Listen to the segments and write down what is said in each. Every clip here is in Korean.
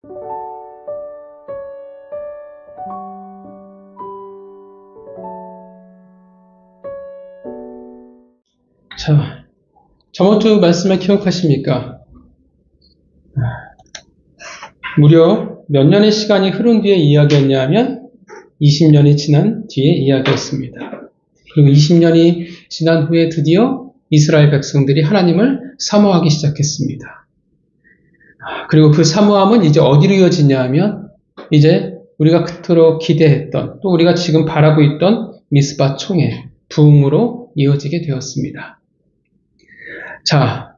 자, 저번 주 말씀을 기억하십니까? 무려 몇 년의 시간이 흐른 뒤에 이야기였냐면 20년이 지난 뒤에 이야기였습니다. 그리고 20년이 지난 후에 드디어 이스라엘 백성들이 하나님을 사모하기 시작했습니다. 그리고 그 사모함은 이제 어디로 이어지냐 하면 이제 우리가 그토록 기대했던, 또 우리가 지금 바라고 있던 미스바 총회, 부흥으로 이어지게 되었습니다. 자,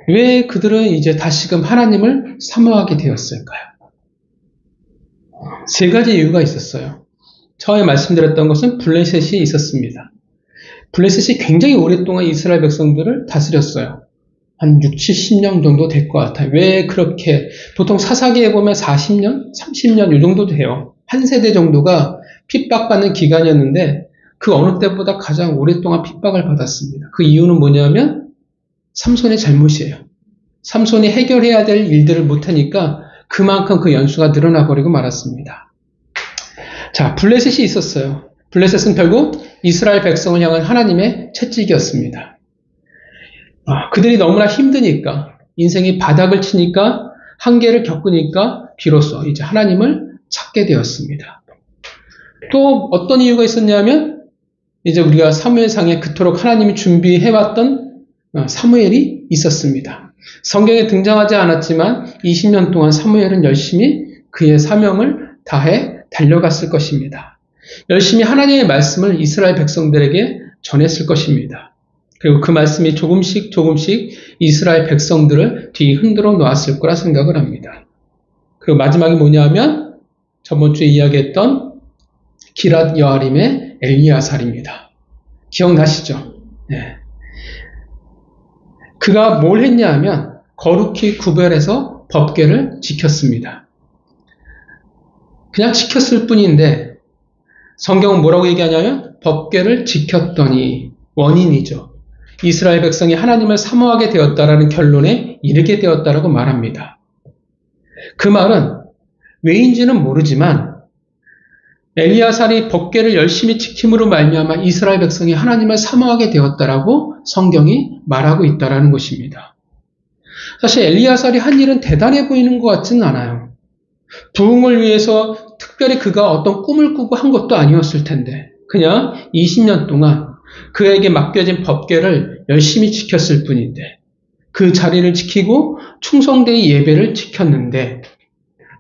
왜 그들은 이제 다시금 하나님을 사모하게 되었을까요? 세 가지 이유가 있었어요. 처음에 말씀드렸던 것은 블레셋이 있었습니다. 블레셋이 굉장히 오랫동안 이스라엘 백성들을 다스렸어요. 한 6, 70년 정도 될 것 같아요. 왜 그렇게, 보통 사사기에 보면 40년, 30년 이 정도 돼요. 한 세대 정도가 핍박받는 기간이었는데 그 어느 때보다 가장 오랫동안 핍박을 받았습니다. 그 이유는 뭐냐면 삼손의 잘못이에요. 삼손이 해결해야 될 일들을 못하니까 그만큼 그 연수가 늘어나 버리고 말았습니다. 자, 블레셋이 있었어요. 블레셋은 결국 이스라엘 백성을 향한 하나님의 채찍이었습니다. 그들이 너무나 힘드니까, 인생이 바닥을 치니까, 한계를 겪으니까 비로소 이제 하나님을 찾게 되었습니다. 또 어떤 이유가 있었냐면 이제 우리가 사무엘상에 그토록 하나님이 준비해왔던 사무엘이 있었습니다. 성경에 등장하지 않았지만 20년 동안 사무엘은 열심히 그의 사명을 다해 달려갔을 것입니다. 열심히 하나님의 말씀을 이스라엘 백성들에게 전했을 것입니다. 그리고 그 말씀이 조금씩 이스라엘 백성들을 뒤흔들어 놓았을 거라 생각을 합니다. 그리고 마지막이 뭐냐면 저번 주에 이야기했던 기랏 여아림의 엘리야살입니다. 기억나시죠? 네. 그가 뭘 했냐 하면 거룩히 구별해서 법궤를 지켰습니다. 그냥 지켰을 뿐인데 성경은 뭐라고 얘기하냐면 법궤를 지켰더니, 원인이죠. 이스라엘 백성이 하나님을 사모하게 되었다라는 결론에 이르게 되었다라고 말합니다. 그 말은 왜인지는 모르지만 엘리야살이 법궤를 열심히 지킴으로 말미암아 이스라엘 백성이 하나님을 사모하게 되었다라고 성경이 말하고 있다라는 것입니다. 사실 엘리야살이 한 일은 대단해 보이는 것 같지는 않아요. 부흥을 위해서 특별히 그가 어떤 꿈을 꾸고 한 것도 아니었을 텐데 그냥 20년 동안 그에게 맡겨진 법궤를 열심히 지켰을 뿐인데 그 자리를 지키고 충성되이 예배를 지켰는데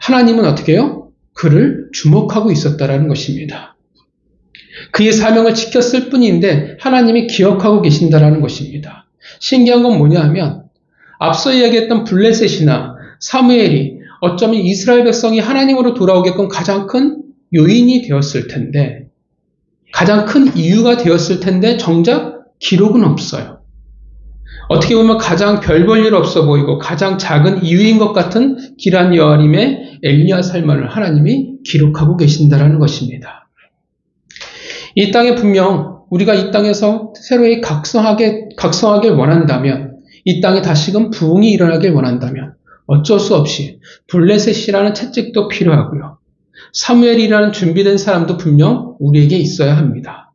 하나님은 어떻게 해요? 그를 주목하고 있었다라는 것입니다. 그의 사명을 지켰을 뿐인데 하나님이 기억하고 계신다라는 것입니다. 신기한 건 뭐냐 하면 앞서 이야기했던 블레셋이나 사무엘이 어쩌면 이스라엘 백성이 하나님으로 돌아오게끔 가장 큰 요인이 되었을 텐데, 가장 큰 이유가 되었을 텐데 정작 기록은 없어요. 어떻게 보면 가장 별 볼 일 없어 보이고 가장 작은 이유인 것 같은 기랏 여아림의 엘리야살만을 하나님이 기록하고 계신다라는 것입니다. 이 땅에 분명 우리가 이 땅에서 새로이 각성하길 원한다면, 이 땅에 다시금 부흥이 일어나길 원한다면 어쩔 수 없이 블레셋이라는 채찍도 필요하고요. 사무엘이라는 준비된 사람도 분명 우리에게 있어야 합니다.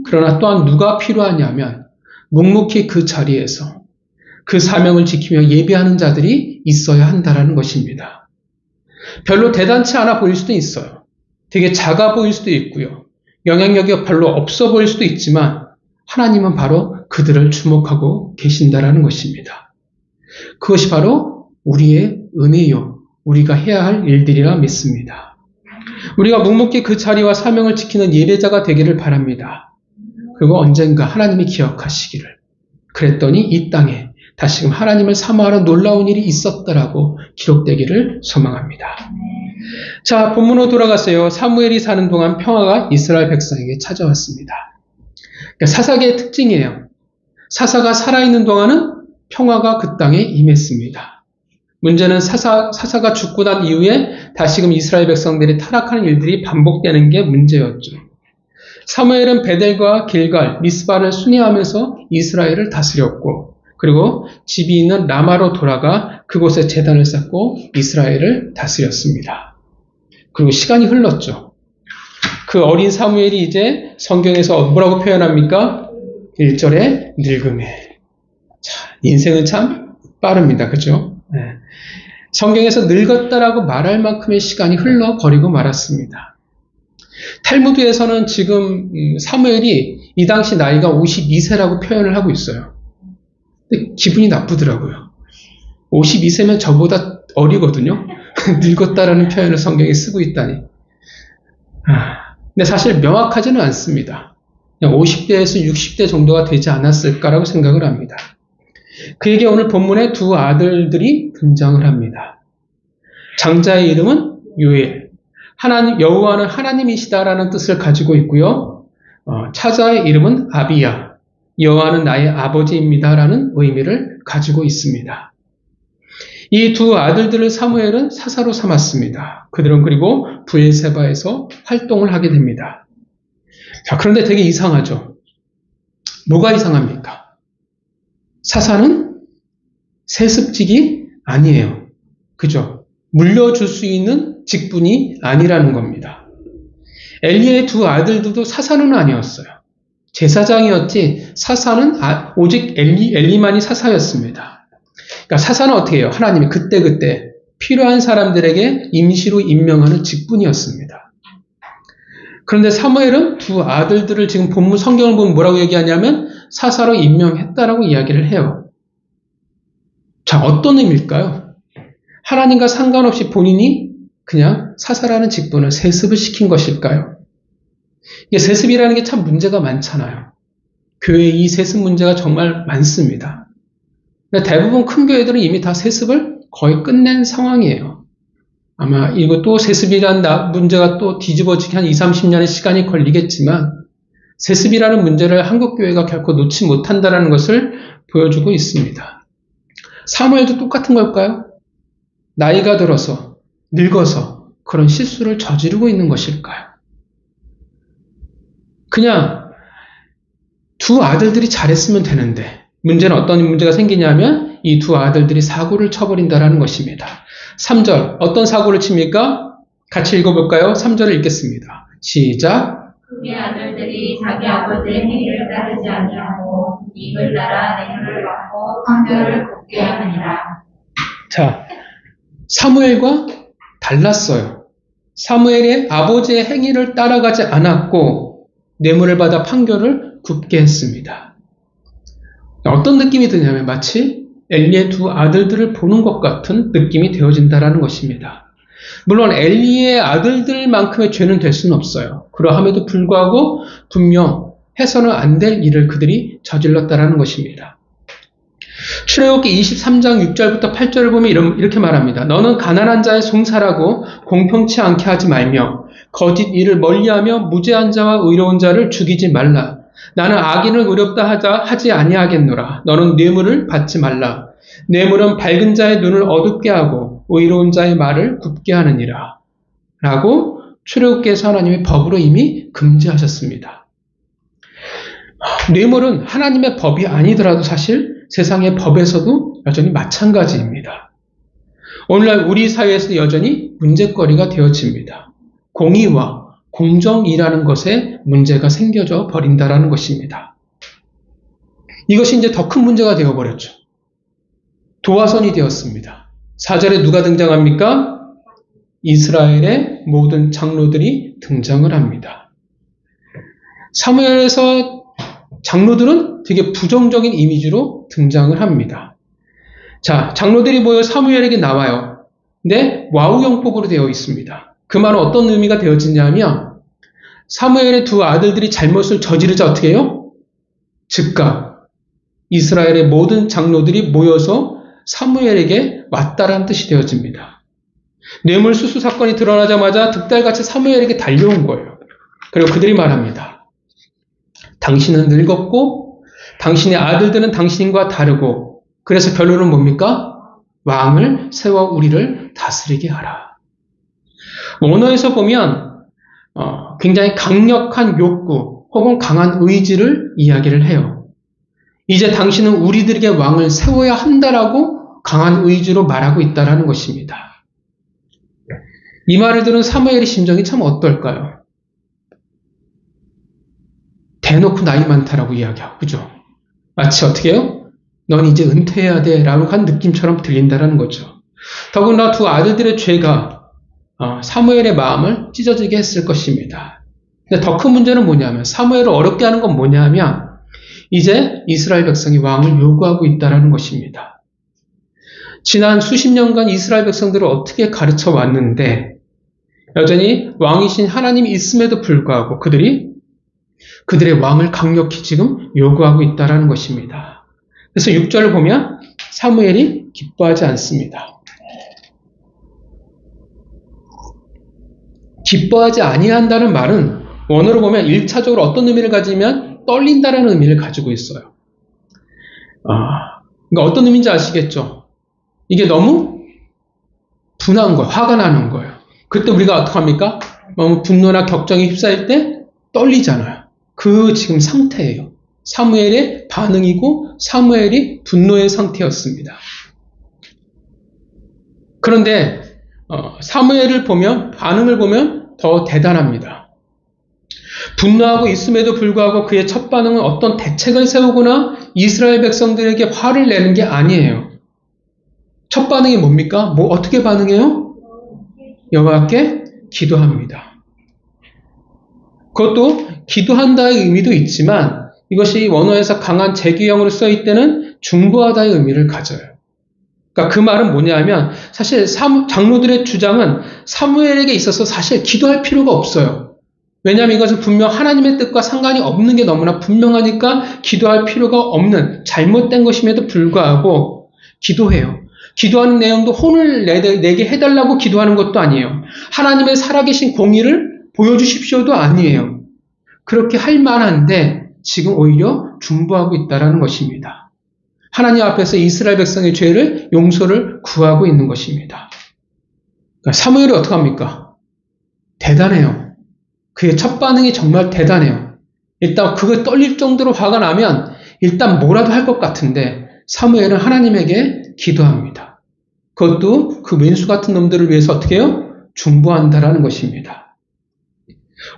그러나 또한 누가 필요하냐면 묵묵히 그 자리에서 그 사명을 지키며 예배하는 자들이 있어야 한다는 것입니다. 별로 대단치 않아 보일 수도 있어요. 되게 작아 보일 수도 있고요. 영향력이 별로 없어 보일 수도 있지만 하나님은 바로 그들을 주목하고 계신다는 것입니다. 그것이 바로 우리의 은혜요, 우리가 해야 할 일들이라 믿습니다. 우리가 묵묵히 그 자리와 사명을 지키는 예배자가 되기를 바랍니다. 그리고 언젠가 하나님이 기억하시기를, 그랬더니 이 땅에 다시금 하나님을 사모하는 놀라운 일이 있었다라고 기록되기를 소망합니다. 자, 본문으로 돌아가세요. 사무엘이 사는 동안 평화가 이스라엘 백성에게 찾아왔습니다. 그러니까 사사기의 특징이에요. 사사가 살아있는 동안은 평화가 그 땅에 임했습니다. 문제는 사사가 죽고 난 이후에 다시금 이스라엘 백성들이 타락하는 일들이 반복되는 게 문제였죠. 사무엘은 베델과 길갈, 미스바를 순회하면서 이스라엘을 다스렸고, 그리고 집이 있는 라마로 돌아가 그곳에 제단을 쌓고 이스라엘을 다스렸습니다. 그리고 시간이 흘렀죠. 그 어린 사무엘이 이제 성경에서 뭐라고 표현합니까? 1절에 늙음에. 자, 인생은 참 빠릅니다. 그죠? 네. 성경에서 늙었다라고 말할 만큼의 시간이 흘러버리고 말았습니다. 탈무드에서는 지금 사무엘이 이 당시 나이가 52세라고 표현을 하고 있어요. 근데 기분이 나쁘더라고요. 52세면 저보다 어리거든요. 늙었다라는 표현을 성경에 쓰고 있다니. 근데 사실 명확하지는 않습니다. 그냥 50대에서 60대 정도가 되지 않았을까라고 생각을 합니다. 그에게 오늘 본문에 두 아들들이 등장을 합니다. 장자의 이름은 요엘. 여호와는 하나님이시다라는 뜻을 가지고 있고요. 차자의 이름은 아비야. 여호와는 나의 아버지입니다라는 의미를 가지고 있습니다. 이 두 아들들을 사무엘은 사사로 삼았습니다. 그들은 그리고 브엘세바에서 활동을 하게 됩니다. 자, 그런데 되게 이상하죠. 뭐가 이상합니까? 사사는 세습직이 아니에요. 그죠? 물려줄 수 있는 직분이 아니라는 겁니다. 엘리의 두 아들들도 사사는 아니었어요. 제사장이었지 사사는 오직 엘리만이 사사였습니다. 그러니까 사사는 어떻게 해요? 하나님이 그때그때 필요한 사람들에게 임시로 임명하는 직분이었습니다. 그런데 사무엘은 두 아들들을 지금 본문 성경을 보면 뭐라고 얘기하냐면 사사로 임명했다라고 이야기를 해요. 자, 어떤 의미일까요? 하나님과 상관없이 본인이 그냥 사사라는 직분을 세습을 시킨 것일까요? 이게 세습이라는 게 참 문제가 많잖아요. 교회에 이 세습 문제가 정말 많습니다. 근데 대부분 큰 교회들은 이미 다 세습을 거의 끝낸 상황이에요. 아마 이것도 세습이라는 문제가 또 뒤집어지기 한 20, 30년의 시간이 걸리겠지만 세습이라는 문제를 한국 교회가 결코 놓지 못한다는 것을 보여주고 있습니다. 사무엘도 똑같은 걸까요? 나이가 들어서 늙어서 그런 실수를 저지르고 있는 것일까요? 그냥 두 아들들이 잘했으면 되는데 문제는 어떤 문제가 생기냐면 이 두 아들들이 사고를 쳐버린다는 것입니다. 3절 어떤 사고를 칩니까? 같이 읽어볼까요? 3절을 읽겠습니다. 시작. 그의 아들들이 자기 아버지의 행위를 따르지 아니하고 이익을 따라 뇌물을 받고 판결을 곱게 하느니라. 자, 사무엘과 달랐어요. 사무엘의 아버지의 행위를 따라가지 않았고 뇌물을 받아 판결을 굽게 했습니다. 어떤 느낌이 드냐면 마치 엘리의 두 아들들을 보는 것 같은 느낌이 되어진다는 것입니다. 물론 엘리의 아들들만큼의 죄는 될 수는 없어요. 그러함에도 불구하고 분명 해서는 안 될 일을 그들이 저질렀다는 것입니다. 출애굽기 23장 6절부터 8절을 보면 이렇게 말합니다. 너는 가난한 자의 송사라고 공평치 않게 하지 말며 거짓 일을 멀리하며 무죄한 자와 의로운 자를 죽이지 말라. 나는 악인을 의롭다 하지 아니하겠노라. 너는 뇌물을 받지 말라. 뇌물은 밝은 자의 눈을 어둡게 하고 의로운 자의 말을 굽게 하느니라. 라고 출애굽기에서 하나님의 법으로 이미 금지하셨습니다. 뇌물은 하나님의 법이 아니더라도 사실 세상의 법에서도 여전히 마찬가지입니다. 오늘날 우리 사회에서 여전히 문제거리가 되어집니다. 공의와 공정이라는 것에 문제가 생겨져 버린다라는 것입니다. 이것이 이제 더 큰 문제가 되어버렸죠. 도화선이 되었습니다. 4절에 누가 등장합니까? 이스라엘의 모든 장로들이 등장을 합니다. 사무엘에서 장로들은 되게 부정적인 이미지로 등장을 합니다. 자, 장로들이 모여 사무엘에게 나와요. 근데 와우영법으로 되어 있습니다. 그 말은 어떤 의미가 되어지냐면 사무엘의 두 아들들이 잘못을 저지르자 어떻게 해요? 즉각 이스라엘의 모든 장로들이 모여서 사무엘에게 맞다라는 뜻이 되어집니다. 뇌물수수 사건이 드러나자마자 득달같이 사무엘에게 달려온 거예요. 그리고 그들이 말합니다. 당신은 늙었고 당신의 아들들은 당신과 다르고 그래서 결론은 뭡니까? 왕을 세워 우리를 다스리게 하라. 원어에서 보면 굉장히 강력한 욕구 혹은 강한 의지를 이야기를 해요. 이제 당신은 우리들에게 왕을 세워야 한다라고 강한 의지로 말하고 있다라는 것입니다. 이 말을 들은 사무엘의 심정이 참 어떨까요? 대놓고 나이 많다라고 이야기하고, 그죠? 마치 어떻게 해요? 넌 이제 은퇴해야 돼 라고 한 느낌처럼 들린다라는 거죠. 더구나 두 아들들의 죄가 사무엘의 마음을 찢어지게 했을 것입니다. 근데 더 큰 문제는 뭐냐면, 사무엘을 어렵게 하는 건 뭐냐면 이제 이스라엘 백성이 왕을 요구하고 있다는 것입니다. 지난 수십 년간 이스라엘 백성들을 어떻게 가르쳐 왔는데 여전히 왕이신 하나님이 있음에도 불구하고 그들의 왕을 강력히 지금 요구하고 있다는 것입니다. 그래서 6절을 보면 사무엘이 기뻐하지 않습니다. 기뻐하지 아니한다는 말은 원어로 보면 1차적으로 어떤 의미를 가지면 떨린다라는 의미를 가지고 있어요. 그러니까 어떤 의미인지 아시겠죠? 이게 너무 분한 거예요. 화가 나는 거예요. 그때 우리가 어떡합니까? 너무 분노나 격정에 휩싸일 때 떨리잖아요. 그 지금 상태예요. 사무엘의 반응이고 사무엘이 분노의 상태였습니다. 그런데 사무엘을 보면, 반응을 보면 더 대단합니다. 분노하고 있음에도 불구하고 그의 첫 반응은 어떤 대책을 세우거나 이스라엘 백성들에게 화를 내는 게 아니에요. 첫 반응이 뭡니까? 어떻게 반응해요? 여호와께 기도합니다. 그것도 기도한다의 의미도 있지만 이것이 원어에서 강한 제기형으로 써있을 때는 중보하다의 의미를 가져요. 그러니까 그 말은 뭐냐면 사실 장로들의 주장은 사무엘에게 있어서 사실 기도할 필요가 없어요. 왜냐하면 이것은 분명 하나님의 뜻과 상관이 없는 게 너무나 분명하니까 기도할 필요가 없는 잘못된 것임에도 불구하고 기도해요. 기도하는 내용도 혼을 내게 해달라고 기도하는 것도 아니에요. 하나님의 살아계신 공의를 보여주십시오도 아니에요. 그렇게 할 만한데 지금 오히려 중보하고 있다는 것입니다. 하나님 앞에서 이스라엘 백성의 죄를 용서를 구하고 있는 것입니다. 그러니까 사무엘이 어떡합니까? 대단해요. 그의 첫 반응이 정말 대단해요. 일단 그거 떨릴 정도로 화가 나면 일단 뭐라도 할 것 같은데 사무엘은 하나님에게 기도합니다. 그것도 그 왼수 같은 놈들을 위해서 어떻게 해요? 중보한다라는 것입니다.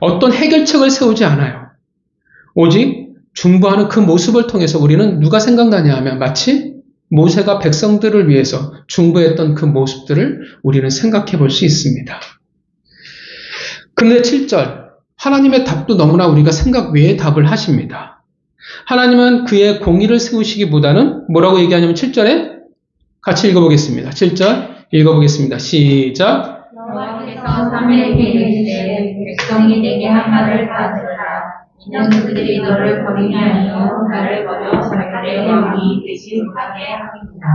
어떤 해결책을 세우지 않아요. 오직 중보하는 그 모습을 통해서 우리는 누가 생각나냐 하면 마치 모세가 백성들을 위해서 중보했던 그 모습들을 우리는 생각해 볼 수 있습니다. 그런데 7절 하나님의 답도 너무나 우리가 생각 외의 답을 하십니다. 하나님은 그의 공의를 세우시기보다는 뭐라고 얘기하냐면 7절에 같이 읽어보겠습니다. 7절 읽어보겠습니다. 시작. 여호와께서 사무엘에게 이르시되 백성이 내게 한 말을 다 들으라. 이는 그들이 너를 버림이 아니요 나를 버려 자기들의 왕이 되지 못하게 함이니라.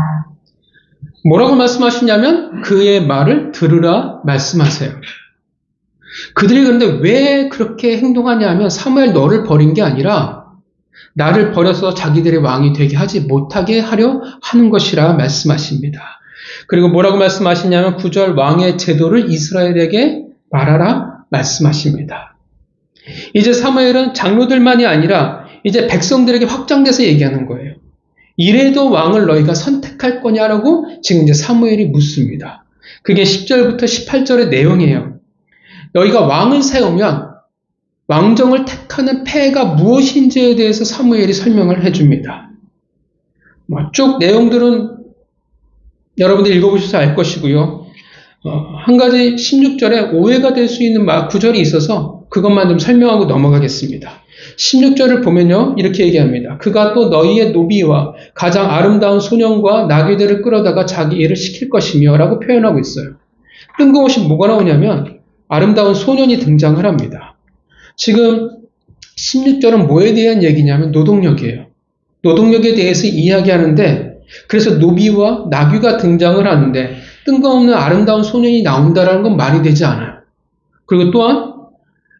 뭐라고 말씀하시냐면 그의 말을 들으라 말씀하세요. 그들이 그런데 왜 그렇게 행동하냐 하면 사무엘 너를 버린 게 아니라 나를 버려서 자기들의 왕이 되게 하지 못하게 하려 하는 것이라 말씀하십니다. 그리고 뭐라고 말씀하시냐면 9절 왕의 제도를 이스라엘에게 말하라 말씀하십니다. 이제 사무엘은 장로들만이 아니라 이제 백성들에게 확장돼서 얘기하는 거예요. 이래도 왕을 너희가 선택할 거냐라고 지금 이제 사무엘이 묻습니다. 그게 10절부터 18절의 내용이에요. 너희가 왕을 세우면 왕정을 택하는 폐해가 무엇인지에 대해서 사무엘이 설명을 해줍니다. 쭉 내용들은 여러분들 읽어보셔서 알 것이고요. 한 가지 16절에 오해가 될 수 있는 구절이 있어서 그것만 좀 설명하고 넘어가겠습니다. 16절을 보면요 이렇게 얘기합니다. 그가 또 너희의 노비와 가장 아름다운 소년과 나귀들을 끌어다가 자기 일을 시킬 것이며 라고 표현하고 있어요. 뜬금없이 뭐가 나오냐면 아름다운 소년이 등장을 합니다. 지금 16절은 뭐에 대한 얘기냐면 노동력이에요. 노동력에 대해서 이야기하는데 그래서 노비와 나귀가 등장을 하는데 뜬금없는 아름다운 소년이 나온다라는 건 말이 되지 않아요. 그리고 또한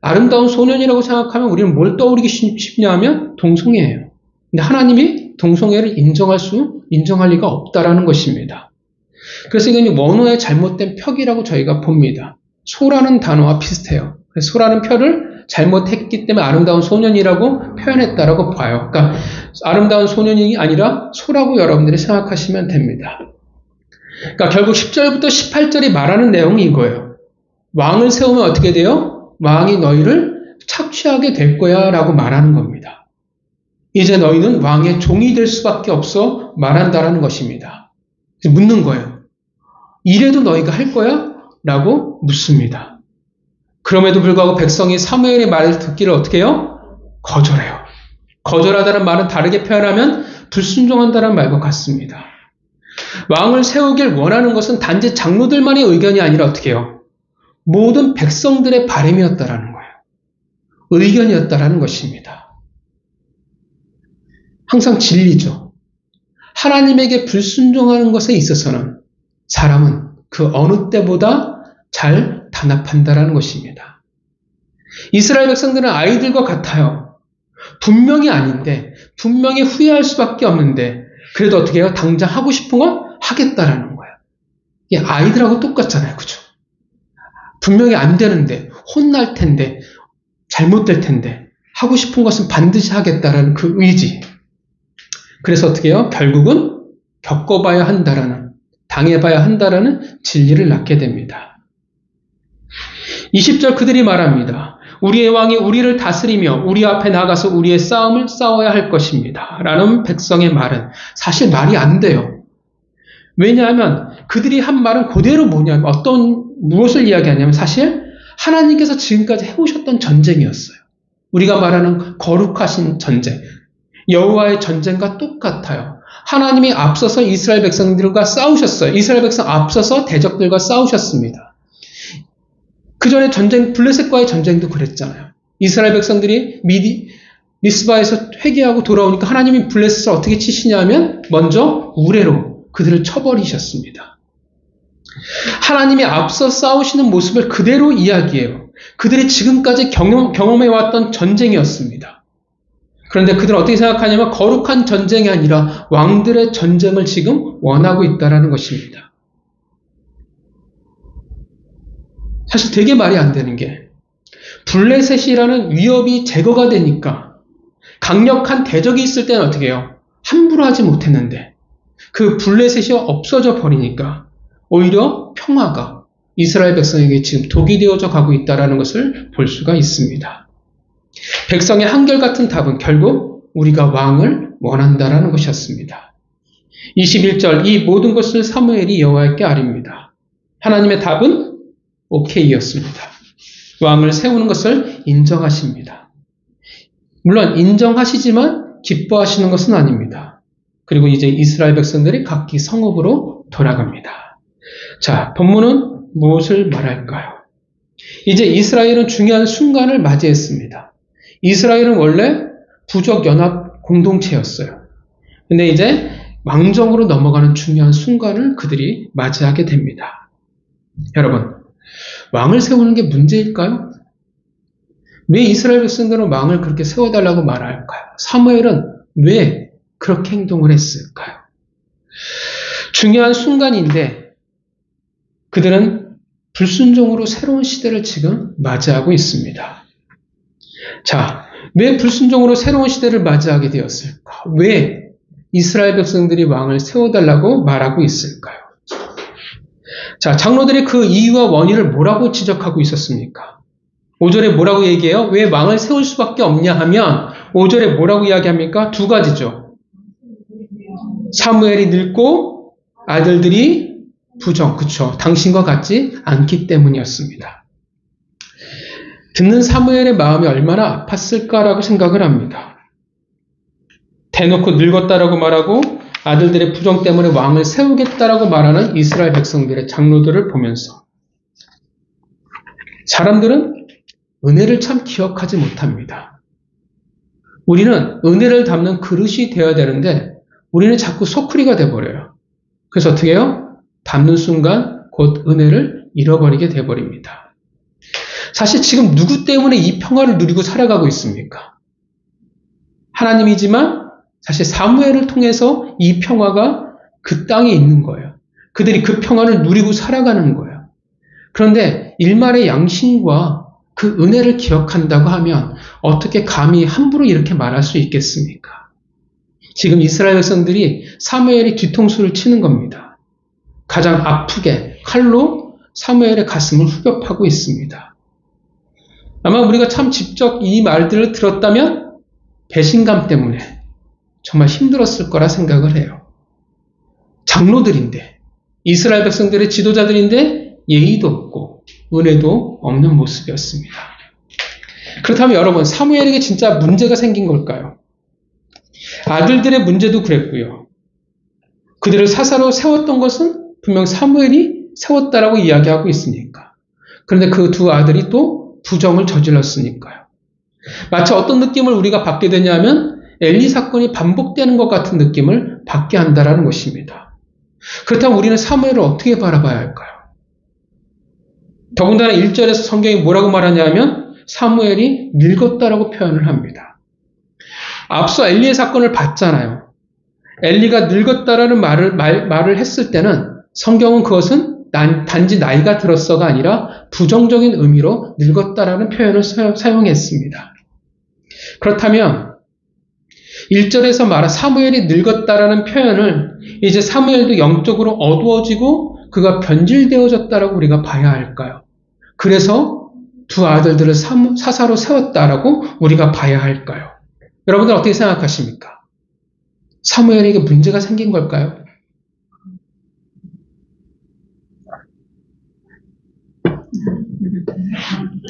아름다운 소년이라고 생각하면 우리는 뭘 떠오르기 쉽냐 하면 동성애예요. 근데 하나님이 동성애를 인정할 리가 없다라는 것입니다. 그래서 이건 원어의 잘못된 펴기라고 저희가 봅니다. 소라는 단어와 비슷해요. 소라는 표를 잘못했기 때문에 아름다운 소년이라고 표현했다라고 봐요. 그러니까 아름다운 소년이 아니라 소라고 여러분들이 생각하시면 됩니다. 그러니까 결국 10절부터 18절이 말하는 내용이 이거예요. 왕을 세우면 어떻게 돼요? 왕이 너희를 착취하게 될 거야 라고 말하는 겁니다. 이제 너희는 왕의 종이 될 수밖에 없어 말한다라는 것입니다. 묻는 거예요. 이래도 너희가 할 거야? 라고 묻습니다. 그럼에도 불구하고 백성이 사무엘의 말을 듣기를 어떻게 해요? 거절해요. 거절하다는 말은 다르게 표현하면 불순종한다는 말과 같습니다. 왕을 세우길 원하는 것은 단지 장로들만의 의견이 아니라 어떻게 해요? 모든 백성들의 바람이었다라는 거예요. 의견이었다라는 것입니다. 항상 진리죠. 하나님에게 불순종하는 것에 있어서는 사람은 그 어느 때보다 잘 단합한다라는 것입니다. 이스라엘 백성들은 아이들과 같아요. 분명히 아닌데, 분명히 후회할 수밖에 없는데, 그래도 어떻게 해요? 당장 하고 싶은 건 하겠다라는 거예요. 이게 아이들하고 똑같잖아요. 그죠? 분명히 안 되는데, 혼날 텐데, 잘못될 텐데, 하고 싶은 것은 반드시 하겠다라는 그 의지. 그래서 어떻게 해요? 결국은 겪어봐야 한다라는, 당해봐야 한다라는 진리를 낳게 됩니다. 20절 그들이 말합니다. 우리의 왕이 우리를 다스리며 우리 앞에 나가서 우리의 싸움을 싸워야 할 것입니다. 라는 백성의 말은 사실 말이 안 돼요. 왜냐하면 그들이 한 말은 그대로 뭐냐면 무엇을 이야기하냐면 사실 하나님께서 지금까지 해오셨던 전쟁이었어요. 우리가 말하는 거룩하신 전쟁, 여호와의 전쟁과 똑같아요. 하나님이 앞서서 이스라엘 백성들과 싸우셨어요. 이스라엘 백성 앞서서 대적들과 싸우셨습니다. 그 전에 전쟁, 블레셋과의 전쟁도 그랬잖아요. 이스라엘 백성들이 미스바에서 회개하고 돌아오니까 하나님이 블레셋을 어떻게 치시냐면 먼저 우레로 그들을 쳐버리셨습니다. 하나님이 앞서 싸우시는 모습을 그대로 이야기해요. 그들이 지금까지 경험해왔던 전쟁이었습니다. 그런데 그들은 어떻게 생각하냐면 거룩한 전쟁이 아니라 왕들의 전쟁을 지금 원하고 있다는 것입니다. 사실 되게 말이 안 되는 게 블레셋이라는 위협이 제거가 되니까 강력한 대적이 있을 때는 어떻게 해요? 함부로 하지 못했는데 그 블레셋이 없어져 버리니까 오히려 평화가 이스라엘 백성에게 지금 독이 되어져 가고 있다는 것을 볼 수가 있습니다. 백성의 한결같은 답은 결국 우리가 왕을 원한다라는 것이었습니다. 21절 이 모든 것을 사무엘이 여호와께 아립니다. 하나님의 답은 오케이였습니다. 왕을 세우는 것을 인정하십니다. 물론 인정하시지만 기뻐하시는 것은 아닙니다. 그리고 이제 이스라엘 백성들이 각기 성읍으로 돌아갑니다. 자, 본문은 무엇을 말할까요? 이제 이스라엘은 중요한 순간을 맞이했습니다. 이스라엘은 원래 부족 연합 공동체였어요. 근데 이제 왕정으로 넘어가는 중요한 순간을 그들이 맞이하게 됩니다. 여러분, 왕을 세우는 게 문제일까요? 왜 이스라엘 백성들은 왕을 그렇게 세워달라고 말할까요? 사무엘은 왜 그렇게 행동을 했을까요? 중요한 순간인데 그들은 불순종으로 새로운 시대를 지금 맞이하고 있습니다. 자, 왜 불순종으로 새로운 시대를 맞이하게 되었을까? 왜 이스라엘 백성들이 왕을 세워달라고 말하고 있을까요? 자, 장로들이 그 이유와 원인을 뭐라고 지적하고 있었습니까? 5절에 뭐라고 얘기해요? 왜 왕을 세울 수밖에 없냐 하면 5절에 뭐라고 이야기합니까? 두 가지죠. 사무엘이 늙고 아들들이 부정, 그쵸. 당신과 같지 않기 때문이었습니다. 듣는 사무엘의 마음이 얼마나 아팠을까라고 생각을 합니다. 대놓고 늙었다라고 말하고 아들들의 부정 때문에 왕을 세우겠다라고 말하는 이스라엘 백성들의 장로들을 보면서 사람들은 은혜를 참 기억하지 못합니다. 우리는 은혜를 담는 그릇이 되어야 되는데 우리는 자꾸 소쿠리가 돼버려요. 그래서 어떻게 해요? 담는 순간 곧 은혜를 잃어버리게 돼버립니다. 사실 지금 누구 때문에 이 평화를 누리고 살아가고 있습니까? 하나님이지만 사실 사무엘을 통해서 이 평화가 그 땅에 있는 거예요. 그들이 그 평화를 누리고 살아가는 거예요. 그런데 일말의 양심과 그 은혜를 기억한다고 하면 어떻게 감히 함부로 이렇게 말할 수 있겠습니까? 지금 이스라엘 백성들이 사무엘이 뒤통수를 치는 겁니다. 가장 아프게 칼로 사무엘의 가슴을 후벼파고 있습니다. 아마 우리가 참 직접 이 말들을 들었다면 배신감 때문에 정말 힘들었을 거라 생각을 해요. 장로들인데, 이스라엘 백성들의 지도자들인데 예의도 없고 은혜도 없는 모습이었습니다. 그렇다면 여러분, 사무엘에게 진짜 문제가 생긴 걸까요? 아들들의 문제도 그랬고요. 그들을 사사로 세웠던 것은 분명 사무엘이 세웠다라고 이야기하고 있으니까. 그런데 그 두 아들이 또 부정을 저질렀으니까요. 마치 어떤 느낌을 우리가 받게 되냐면 엘리 사건이 반복되는 것 같은 느낌을 받게 한다라는 것입니다. 그렇다면 우리는 사무엘을 어떻게 바라봐야 할까요? 더군다나 1절에서 성경이 뭐라고 말하냐면 사무엘이 늙었다라고 표현을 합니다. 앞서 엘리의 사건을 봤잖아요. 엘리가 늙었다라는 말을 했을 때는 성경은 그것은 단지 나이가 들었어가 아니라 부정적인 의미로 늙었다라는 표현을 사용했습니다. 그렇다면 1절에서 말한 사무엘이 늙었다라는 표현을 이제 사무엘도 영적으로 어두워지고 그가 변질되어졌다라고 우리가 봐야 할까요? 그래서 두 아들들을 사사로 세웠다라고 우리가 봐야 할까요? 여러분들 어떻게 생각하십니까? 사무엘에게 문제가 생긴 걸까요?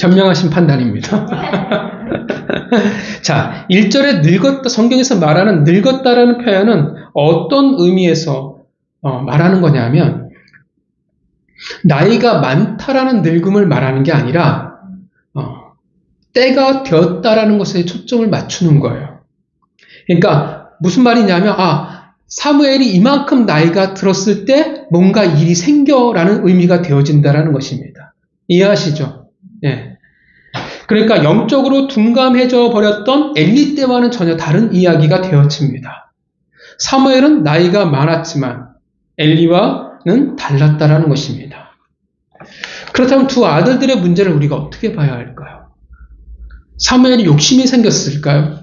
현명하신 판단입니다. 자, 1절에 늙었다, 성경에서 말하는 늙었다라는 표현은 어떤 의미에서 말하는 거냐면 나이가 많다라는 늙음을 말하는 게 아니라 때가 되었다라는 것에 초점을 맞추는 거예요. 그러니까 무슨 말이냐면 사무엘이 이만큼 나이가 들었을 때 뭔가 일이 생겨라는 의미가 되어진다라는 것입니다. 이해하시죠? 예. 그러니까 영적으로 둔감해져 버렸던 엘리 때와는 전혀 다른 이야기가 되어집니다. 사무엘은 나이가 많았지만 엘리와는 달랐다라는 것입니다. 그렇다면 두 아들들의 문제를 우리가 어떻게 봐야 할까요? 사무엘이 욕심이 생겼을까요?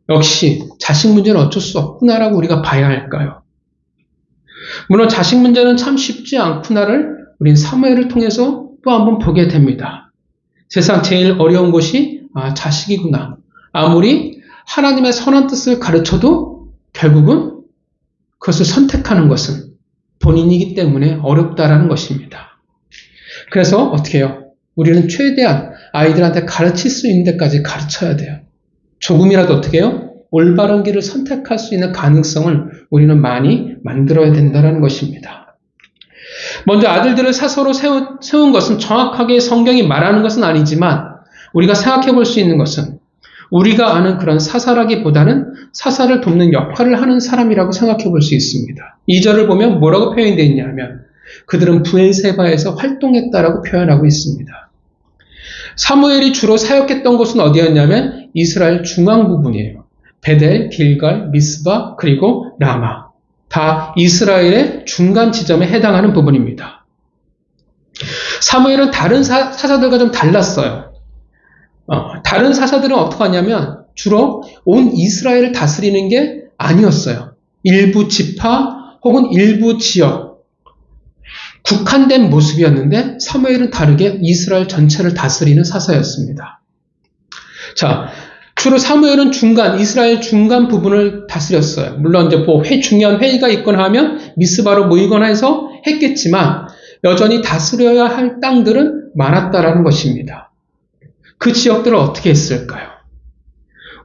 역시 자식 문제는 어쩔 수 없구나라고 우리가 봐야 할까요? 물론 자식 문제는 참 쉽지 않구나를 우린 사무엘을 통해서 또 한번 보게 됩니다. 세상 제일 어려운 것이 자식이구나. 아무리 하나님의 선한 뜻을 가르쳐도 결국은 그것을 선택하는 것은 본인이기 때문에 어렵다라는 것입니다. 그래서 어떻게 해요? 우리는 최대한 아이들한테 가르칠 수 있는 데까지 가르쳐야 돼요. 조금이라도 어떻게 해요? 올바른 길을 선택할 수 있는 가능성을 우리는 많이 만들어야 된다는 것입니다. 먼저 아들들을 사서로 세운 것은 정확하게 성경이 말하는 것은 아니지만 우리가 생각해 볼 수 있는 것은 우리가 아는 그런 사사라기보다는 사사를 돕는 역할을 하는 사람이라고 생각해 볼 수 있습니다. 2절을 보면 뭐라고 표현되어 있냐면 그들은 브엘세바에서 활동했다라고 표현하고 있습니다. 사무엘이 주로 사역했던 곳은 어디였냐면 이스라엘 중앙 부분이에요. 베델, 길갈, 미스바, 그리고 라마. 다 이스라엘의 중간 지점에 해당하는 부분입니다. 사무엘은 다른 사사들과 좀 달랐어요. 다른 사사들은 어떻게 하냐면 주로 온 이스라엘을 다스리는 게 아니었어요. 일부 지파 혹은 일부 지역, 국한된 모습이었는데 사무엘은 다르게 이스라엘 전체를 다스리는 사사였습니다. 자, 주로 사무엘은 이스라엘 중간 부분을 다스렸어요. 물론 이제 중요한 회의가 있거나 하면 미스바로 모이거나 해서 했겠지만 여전히 다스려야 할 땅들은 많았다라는 것입니다. 그 지역들을 어떻게 했을까요?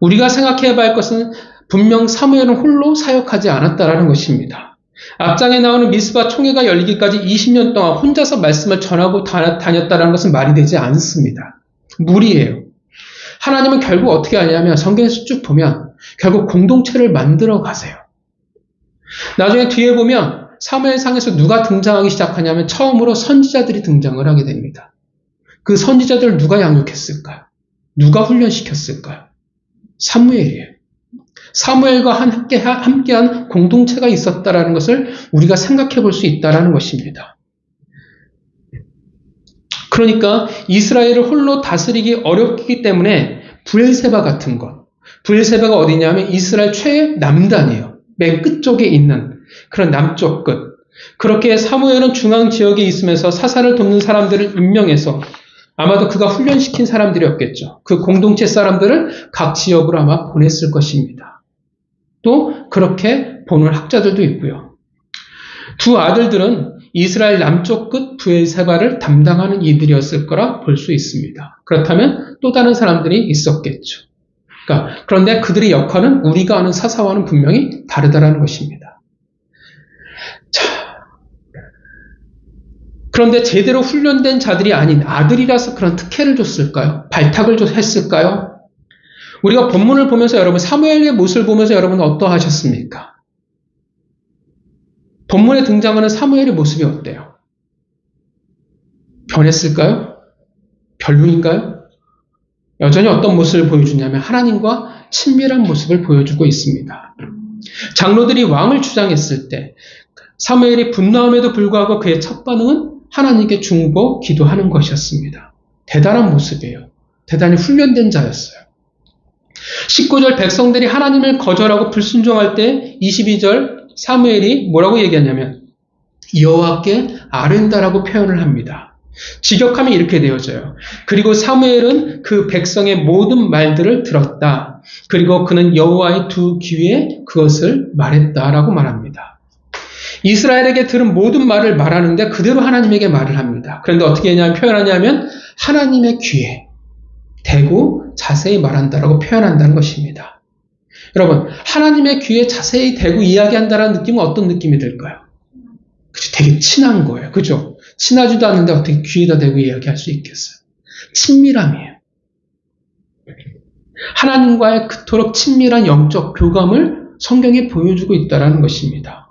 우리가 생각해야 할 것은 분명 사무엘은 홀로 사역하지 않았다라는 것입니다. 앞장에 나오는 미스바 총회가 열리기까지 20년 동안 혼자서 말씀을 전하고 다녔다는 것은 말이 되지 않습니다. 무리예요. 하나님은 결국 어떻게 하냐면 성경에서 쭉 보면 결국 공동체를 만들어 가세요. 나중에 뒤에 보면 사무엘상에서 누가 등장하기 시작하냐면 처음으로 선지자들이 등장을 하게 됩니다. 그 선지자들을 누가 양육했을까요? 누가 훈련시켰을까요? 사무엘이에요. 사무엘과 함께한 공동체가 있었다라는 것을 우리가 생각해 볼 수 있다라는 것입니다. 그러니까 이스라엘을 홀로 다스리기 어렵기 때문에 브엘세바 같은 것. 브엘세바가 어디냐면 이스라엘 최남단이에요. 맨 끝쪽에 있는 그런 남쪽 끝. 그렇게 사무엘은 중앙 지역에 있으면서 사사를 돕는 사람들을 임명해서 아마도 그가 훈련시킨 사람들이었겠죠. 그 공동체 사람들을 각 지역으로 아마 보냈을 것입니다. 또 그렇게 보는 학자들도 있고요. 두 아들들은 이스라엘 남쪽 끝 브엘세바를 담당하는 이들이었을 거라 볼 수 있습니다. 그렇다면 또 다른 사람들이 있었겠죠. 그런데 그들의 역할은 우리가 아는 사사와는 분명히 다르다라는 것입니다. 자, 그런데 제대로 훈련된 자들이 아닌 아들이라서 그런 특혜를 줬을까요? 발탁을 했을까요? 우리가 본문을 보면서 여러분 사무엘의 모습을 보면서 여러분 어떠하셨습니까? 본문에 등장하는 사무엘의 모습이 어때요? 변했을까요? 별로인가요? 여전히 어떤 모습을 보여주냐면 하나님과 친밀한 모습을 보여주고 있습니다. 장로들이 왕을 주장했을 때 사무엘이 분노함에도 불구하고 그의 첫 반응은 하나님께 중보 기도하는 것이었습니다. 대단한 모습이에요. 대단히 훈련된 자였어요. 19절 백성들이 하나님을 거절하고 불순종할 때 22절 사무엘이 뭐라고 얘기하냐면 여호와께 아뢰다라고 표현을 합니다. 직역하면 이렇게 되어져요. 그리고 사무엘은 그 백성의 모든 말들을 들었다. 그리고 그는 여호와의 두 귀에 그것을 말했다라고 말합니다. 이스라엘에게 들은 모든 말을 말하는데 그대로 하나님에게 말을 합니다. 그런데 어떻게 표현하냐면 하나님의 귀에 대고 자세히 말한다라고 표현한다는 것입니다. 여러분, 하나님의 귀에 자세히 대고 이야기한다는 느낌은 어떤 느낌이 들까요? 그죠? 되게 친한 거예요. 그죠? 친하지도 않는데 어떻게 귀에다 대고 이야기할 수 있겠어요? 친밀함이에요. 하나님과의 그토록 친밀한 영적 교감을 성경에 보여주고 있다는 것입니다.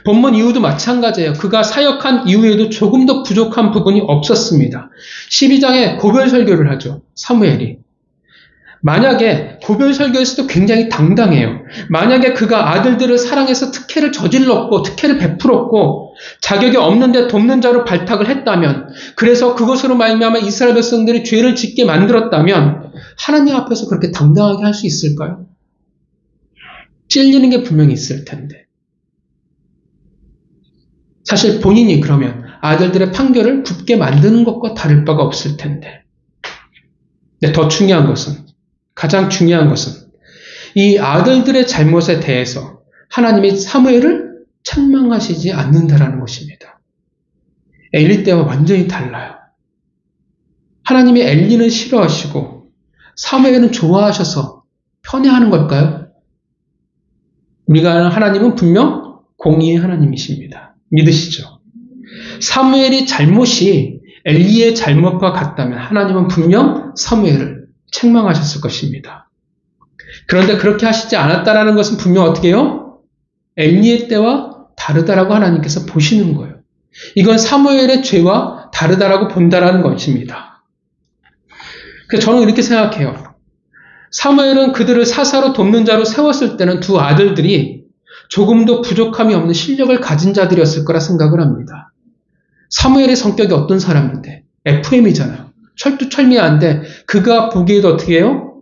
본문 이후도 마찬가지예요. 그가 사역한 이후에도 조금 더 부족한 부분이 없었습니다. 12장에 고별 설교를 하죠. 사무엘이. 만약에 고별 설교에서도 굉장히 당당해요. 만약에 그가 아들들을 사랑해서 특혜를 저질렀고 특혜를 베풀었고 자격이 없는데 돕는 자로 발탁을 했다면, 그래서 그것으로 말미암아 이스라엘 백성들이 죄를 짓게 만들었다면 하나님 앞에서 그렇게 당당하게 할 수 있을까요? 찔리는 게 분명히 있을 텐데. 사실 본인이 그러면 아들들의 판결을 굽게 만드는 것과 다를 바가 없을 텐데. 근데 더 중요한 것은, 가장 중요한 것은 이 아들들의 잘못에 대해서 하나님이 사무엘을 책망하시지 않는다라는 것입니다. 엘리 때와 완전히 달라요. 하나님이 엘리는 싫어하시고 사무엘은 좋아하셔서 편애하는 걸까요? 우리가 아는 하나님은 분명 공의의 하나님이십니다. 믿으시죠? 사무엘이 잘못이 엘리의 잘못과 같다면 하나님은 분명 사무엘을 책망하셨을 것입니다. 그런데 그렇게 하시지 않았다라는 것은 분명 어떻게 해요? 엘리의 때와 다르다라고 하나님께서 보시는 거예요. 이건 사무엘의 죄와 다르다라고 본다라는 것입니다. 그래서 저는 이렇게 생각해요. 사무엘은 그들을 사사로 돕는 자로 세웠을 때는 두 아들들이 조금도 부족함이 없는 실력을 가진 자들이었을 거라 생각을 합니다. 사무엘의 성격이 어떤 사람인데? 에프엠이잖아요. 철두철미한데 그가 보기에도 어떻게 해요?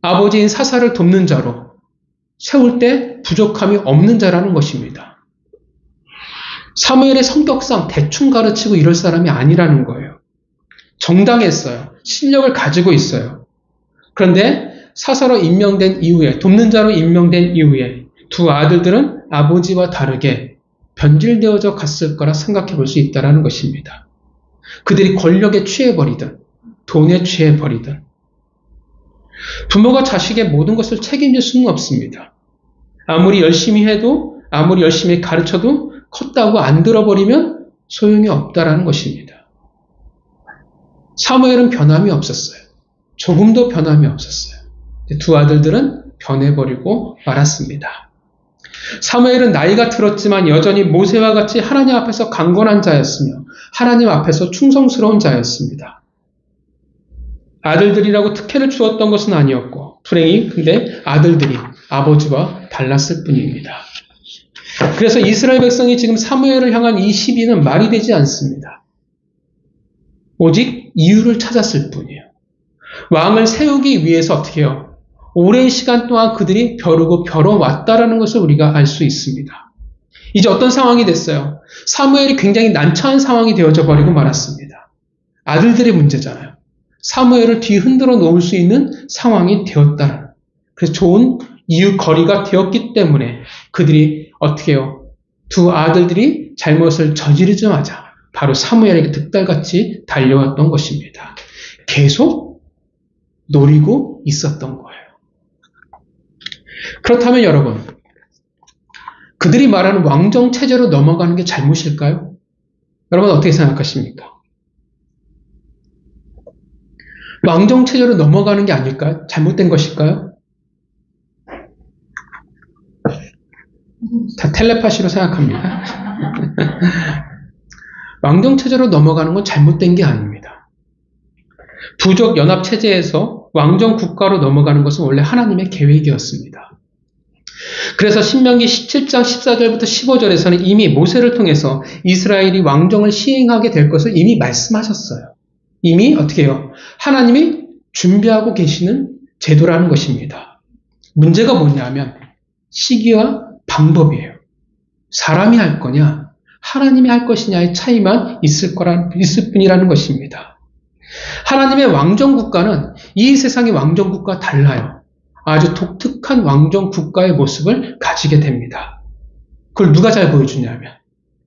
아버지인 사사를 돕는 자로 세울 때 부족함이 없는 자라는 것입니다. 사무엘의 성격상 대충 가르치고 이럴 사람이 아니라는 거예요. 정당했어요. 실력을 가지고 있어요. 그런데 사사로 임명된 이후에, 돕는 자로 임명된 이후에 두 아들들은 아버지와 다르게 변질되어져 갔을 거라 생각해 볼 수 있다는 것입니다. 그들이 권력에 취해버리든 돈에 취해버리든 부모가 자식의 모든 것을 책임질 수는 없습니다. 아무리 열심히 해도, 아무리 열심히 가르쳐도 컸다고 안 들어버리면 소용이 없다라는 것입니다. 사무엘은 변함이 없었어요. 조금도 변함이 없었어요. 두 아들들은 변해버리고 말았습니다. 사무엘은 나이가 들었지만 여전히 모세와 같이 하나님 앞에서 강건한 자였으며 하나님 앞에서 충성스러운 자였습니다. 아들들이라고 특혜를 주었던 것은 아니었고 불행히 근데 아들들이 아버지와 달랐을 뿐입니다. 그래서 이스라엘 백성이 지금 사무엘을 향한 이 시비는 말이 되지 않습니다. 오직 이유를 찾았을 뿐이에요. 왕을 세우기 위해서 어떻게 해요? 오랜 시간 동안 그들이 벼르고 벼러왔다라는 것을 우리가 알 수 있습니다. 이제 어떤 상황이 됐어요? 사무엘이 굉장히 난처한 상황이 되어져 버리고 말았습니다. 아들들의 문제잖아요. 사무엘을 뒤 흔들어 놓을 수 있는 상황이 되었다는. 그래서 좋은 이유거리가 되었기 때문에 그들이 어떻게 해요? 두 아들들이 잘못을 저지르자마자 바로 사무엘에게 득달같이 달려왔던 것입니다. 계속 노리고 있었던 거예요. 그렇다면 여러분, 그들이 말하는 왕정 체제로 넘어가는 게 잘못일까요? 여러분 어떻게 생각하십니까? 왕정 체제로 넘어가는 게 아닐까요? 잘못된 것일까요? 다 텔레파시로 생각합니다. 왕정 체제로 넘어가는 건 잘못된 게 아닙니다. 부족 연합 체제에서 왕정 국가로 넘어가는 것은 원래 하나님의 계획이었습니다. 그래서 신명기 17장 14절부터 15절에서는 이미 모세를 통해서 이스라엘이 왕정을 시행하게 될 것을 이미 말씀하셨어요. 이미 어떻게 해요? 하나님이 준비하고 계시는 제도라는 것입니다. 문제가 뭐냐면 시기와 방법이에요. 사람이 할 거냐, 하나님이 할 것이냐의 차이만 있을 뿐이라는 것입니다. 하나님의 왕정국가는 이 세상의 왕정국가와 달라요. 아주 독특한 왕정국가의 모습을 가지게 됩니다. 그걸 누가 잘 보여주냐면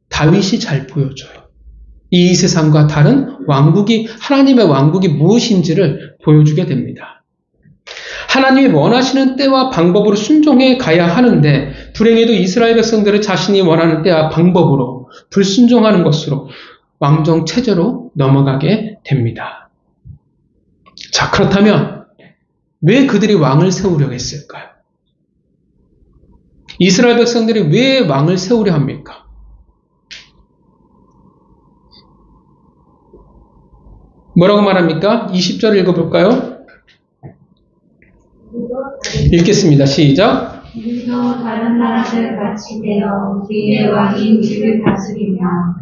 다윗이 잘 보여줘요. 이 세상과 다른 왕국이, 하나님의 왕국이 무엇인지를 보여주게 됩니다. 하나님이 원하시는 때와 방법으로 순종해 가야 하는데 불행히도 이스라엘 백성들은 자신이 원하는 때와 방법으로 불순종하는 것으로 왕정 체제로 넘어가게 됩니다. 자, 그렇다면 왜 그들이 왕을 세우려고 했을까요? 이스라엘 백성들이 왜 왕을 세우려 합니까? 뭐라고 말합니까? 20절 읽어볼까요? 읽겠습니다. 시작. 우리도 다른 나라들 같이 되어 우리의 왕이 우리를 다스리며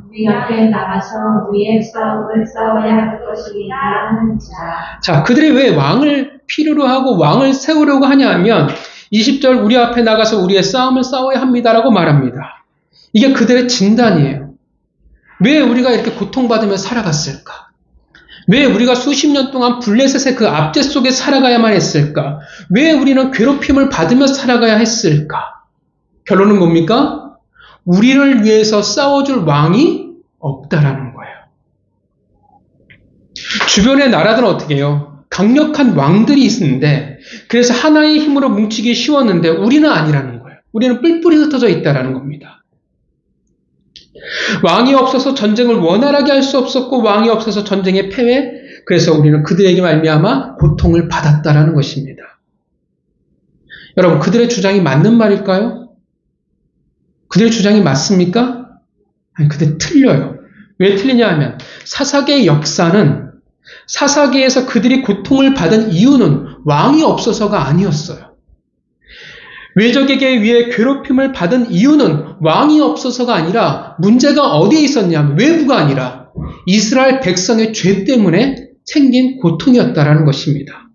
우리 앞에 나가서 우리의 싸움을 싸워야 할 것이니라 하는 자. 자, 그들이 왜 왕을 필요로 하고 왕을 세우려고 하냐 하면 20절 우리 앞에 나가서 우리의 싸움을 싸워야 합니다라고 말합니다. 이게 그들의 진단이에요. 왜 우리가 이렇게 고통받으며 살아갔을까? 왜 우리가 수십 년 동안 블레셋의 그 압제 속에 살아가야만 했을까? 왜 우리는 괴롭힘을 받으며 살아가야 했을까? 결론은 뭡니까? 우리를 위해서 싸워줄 왕이 없다라는 거예요. 주변의 나라들은 어떻게 해요? 강력한 왕들이 있는데 그래서 하나의 힘으로 뭉치기 쉬웠는데 우리는 아니라는 거예요. 우리는 뿔뿔이 흩어져 있다라는 겁니다. 왕이 없어서 전쟁을 원활하게 할 수 없었고 왕이 없어서 전쟁의 패배, 그래서 우리는 그들에게 말미암아 고통을 받았다라는 것입니다. 여러분, 그들의 주장이 맞는 말일까요? 그들의 주장이 맞습니까? 아니, 그들 틀려요. 왜 틀리냐 하면 사사기의 역사는 사사기에서 그들이 고통을 받은 이유는 왕이 없어서가 아니었어요. 외적에게 의해 괴롭힘을 받은 이유는 왕이 없어서가 아니라 문제가 어디에 있었냐면 외부가 아니라 이스라엘 백성의 죄 때문에 생긴 고통이었다라는 것입니다.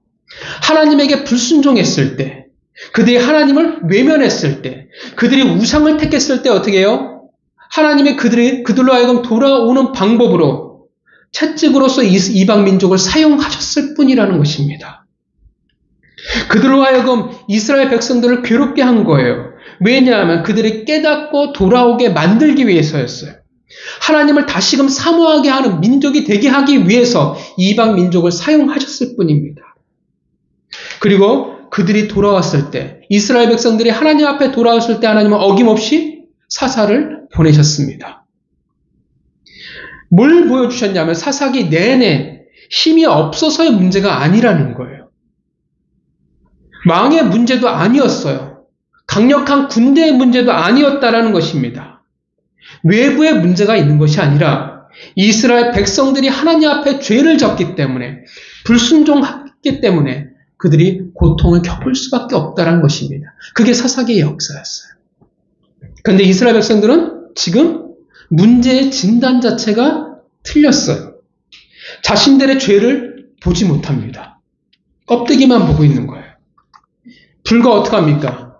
하나님에게 불순종했을 때, 그들이 하나님을 외면했을 때, 그들이 우상을 택했을 때 어떻게 해요? 하나님의 그들로 하여금 돌아오는 방법으로 채찍으로서 이방 민족을 사용하셨을 뿐이라는 것입니다. 그들로 하여금 이스라엘 백성들을 괴롭게 한 거예요. 왜냐하면 그들이 깨닫고 돌아오게 만들기 위해서였어요. 하나님을 다시금 사모하게 하는 민족이 되게 하기 위해서 이방 민족을 사용하셨을 뿐입니다. 그리고 그들이 돌아왔을 때, 이스라엘 백성들이 하나님 앞에 돌아왔을 때 하나님은 어김없이 사사를 보내셨습니다. 뭘 보여주셨냐면 사사기 내내 힘이 없어서의 문제가 아니라는 거예요. 왕의 문제도 아니었어요. 강력한 군대의 문제도 아니었다라는 것입니다. 외부의 문제가 있는 것이 아니라 이스라엘 백성들이 하나님 앞에 죄를 졌기 때문에 불순종했기 때문에 그들이 고통을 겪을 수밖에 없다라는 것입니다. 그게 사사기의 역사였어요. 그런데 이스라엘 백성들은 지금 문제의 진단 자체가 틀렸어요. 자신들의 죄를 보지 못합니다. 껍데기만 보고 있는 거예요. 불과 어떡합니까?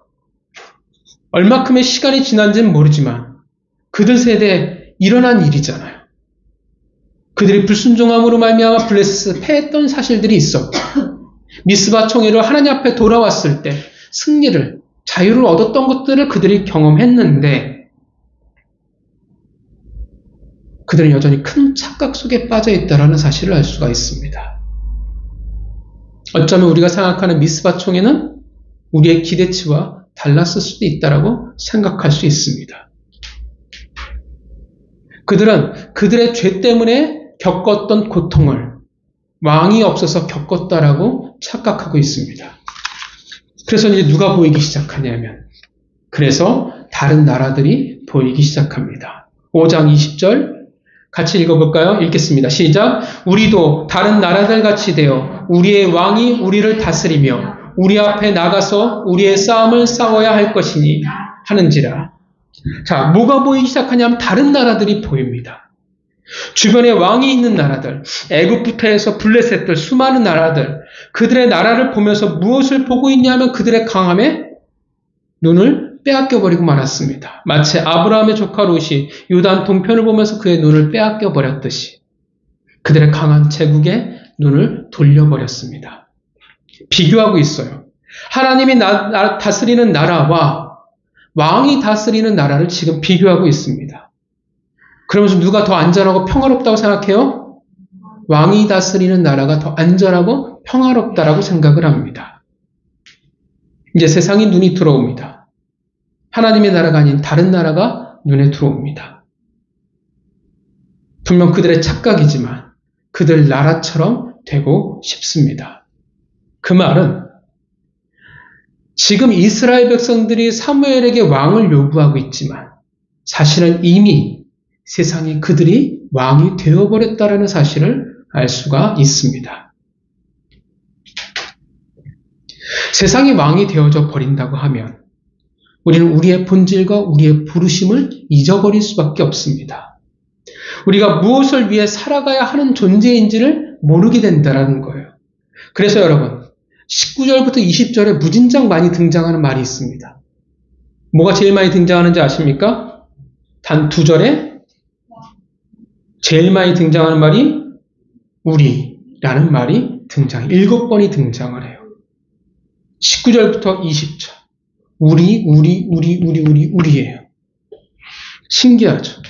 얼마큼의 시간이 지난지는 모르지만 그들 세대에 일어난 일이잖아요. 그들이 불순종함으로 말미암아 블레셋을 패했던 사실들이 있었고 미스바 총회로 하나님 앞에 돌아왔을 때 승리를, 자유를 얻었던 것들을 그들이 경험했는데 그들은 여전히 큰 착각 속에 빠져 있다는 사실을 알 수가 있습니다. 어쩌면 우리가 생각하는 미스바 총회는 우리의 기대치와 달랐을 수도 있다고 생각할 수 있습니다. 그들은 그들의 죄 때문에 겪었던 고통을 왕이 없어서 겪었다라고 착각하고 있습니다. 그래서 이제 누가 보이기 시작하냐면, 그래서 다른 나라들이 보이기 시작합니다. 5장 20절 같이 읽어볼까요? 읽겠습니다. 시작. 우리도 다른 나라들 같이 되어 우리의 왕이 우리를 다스리며 우리 앞에 나가서 우리의 싸움을 싸워야 할 것이니 하는지라. 자, 뭐가 보이기 시작하냐면 다른 나라들이 보입니다. 주변에 왕이 있는 나라들, 애굽부터 해서 블레셋들, 수많은 나라들, 그들의 나라를 보면서 무엇을 보고 있냐면 그들의 강함에 눈을 빼앗겨버리고 말았습니다. 마치 아브라함의 조카 롯이 요단 동편을 보면서 그의 눈을 빼앗겨버렸듯이 그들의 강한 제국에 눈을 돌려버렸습니다. 비교하고 있어요. 하나님이 다스리는 나라와 왕이 다스리는 나라를 지금 비교하고 있습니다. 그러면서 누가 더 안전하고 평화롭다고 생각해요? 왕이 다스리는 나라가 더 안전하고 평화롭다라고 생각을 합니다. 이제 세상이 눈이 들어옵니다. 하나님의 나라가 아닌 다른 나라가 눈에 들어옵니다. 분명 그들의 착각이지만 그들 나라처럼 되고 싶습니다. 그 말은 지금 이스라엘 백성들이 사무엘에게 왕을 요구하고 있지만 사실은 이미 세상에 그들이 왕이 되어버렸다라는 사실을 알 수가 있습니다. 세상이 왕이 되어져 버린다고 하면 우리는 우리의 본질과 우리의 부르심을 잊어버릴 수밖에 없습니다. 우리가 무엇을 위해 살아가야 하는 존재인지를 모르게 된다는 거예요. 그래서 여러분 19절부터 20절에 무진장 많이 등장하는 말이 있습니다. 뭐가 제일 많이 등장하는지 아십니까? 단 2절에 제일 많이 등장하는 말이 우리라는 말이 7번이 등장을 해요. 19절부터 20절. 우리예요. 신기하죠?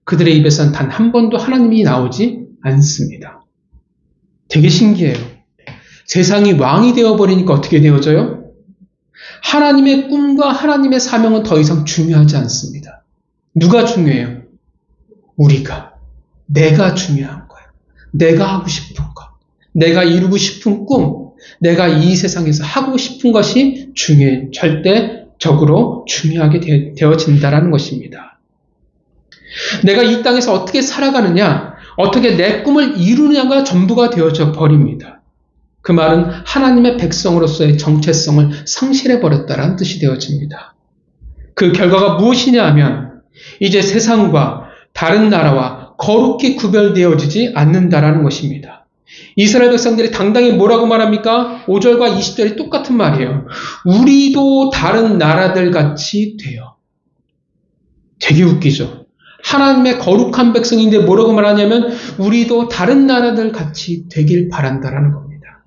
그들의 입에서는 단 한 번도 하나님이 나오지 않습니다. 되게 신기해요. 세상이 왕이 되어버리니까 어떻게 되어져요? 하나님의 꿈과 하나님의 사명은 더 이상 중요하지 않습니다. 누가 중요해요? 우리가. 내가 중요한 거예요. 내가 하고 싶은 것. 내가 이루고 싶은 꿈. 내가 이 세상에서 하고 싶은 것이 절대적으로 중요하게 되어진다는 것입니다. 내가 이 땅에서 어떻게 살아가느냐, 어떻게 내 꿈을 이루느냐가 전부가 되어져 버립니다. 그 말은 하나님의 백성으로서의 정체성을 상실해버렸다는 뜻이 되어집니다. 그 결과가 무엇이냐 하면 이제 세상과 다른 나라와 거룩히 구별되어지지 않는다라는 것입니다. 이스라엘 백성들이 당당히 뭐라고 말합니까? 5절과 20절이 똑같은 말이에요. 우리도 다른 나라들 같이 돼요. 되게 웃기죠? 하나님의 거룩한 백성인데 뭐라고 말하냐면 우리도 다른 나라들 같이 되길 바란다라는 겁니다.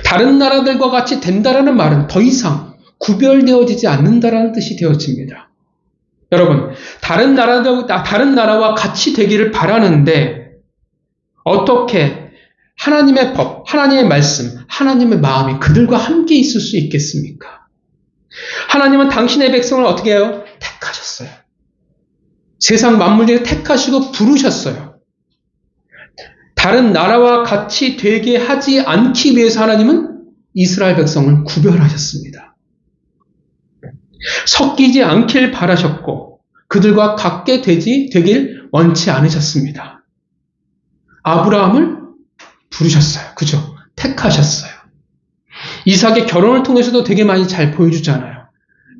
다른 나라들과 같이 된다라는 말은 더 이상 구별되어지지 않는다라는 뜻이 되어집니다. 여러분, 다른 나라와 같이 되기를 바라는데 어떻게 하나님의 법, 하나님의 말씀, 하나님의 마음이 그들과 함께 있을 수 있겠습니까? 하나님은 당신의 백성을 어떻게 해요? 택하셨어요. 세상 만물 중에 택하시고 부르셨어요. 다른 나라와 같이 되게 하지 않기 위해서 하나님은 이스라엘 백성을 구별하셨습니다. 섞이지 않길 바라셨고 그들과 같게 되길 원치 않으셨습니다. 아브라함을 부르셨어요. 그죠? 택하셨어요. 이삭의 결혼을 통해서도 되게 많이 잘 보여주잖아요.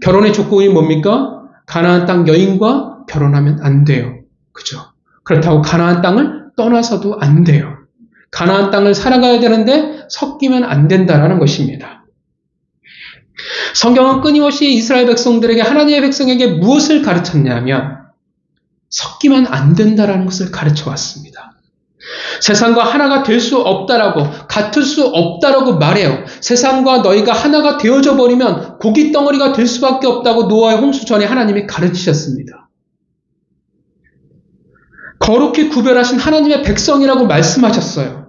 결혼의 조건이 뭡니까? 가나안 땅 여인과 결혼하면 안 돼요. 그죠? 그렇다고 가나안 땅을 떠나서도 안 돼요. 가나안 땅을 살아가야 되는데 섞이면 안 된다라는 것입니다. 성경은 끊임없이 이스라엘 백성들에게, 하나님의 백성에게 무엇을 가르쳤냐면 섞이면 안 된다라는 것을 가르쳐 왔습니다. 세상과 하나가 될 수 없다라고, 같을 수 없다라고 말해요. 세상과 너희가 하나가 되어져 버리면 고기 덩어리가 될 수밖에 없다고 노아의 홍수 전에 하나님이 가르치셨습니다. 거룩히 구별하신 하나님의 백성이라고 말씀하셨어요.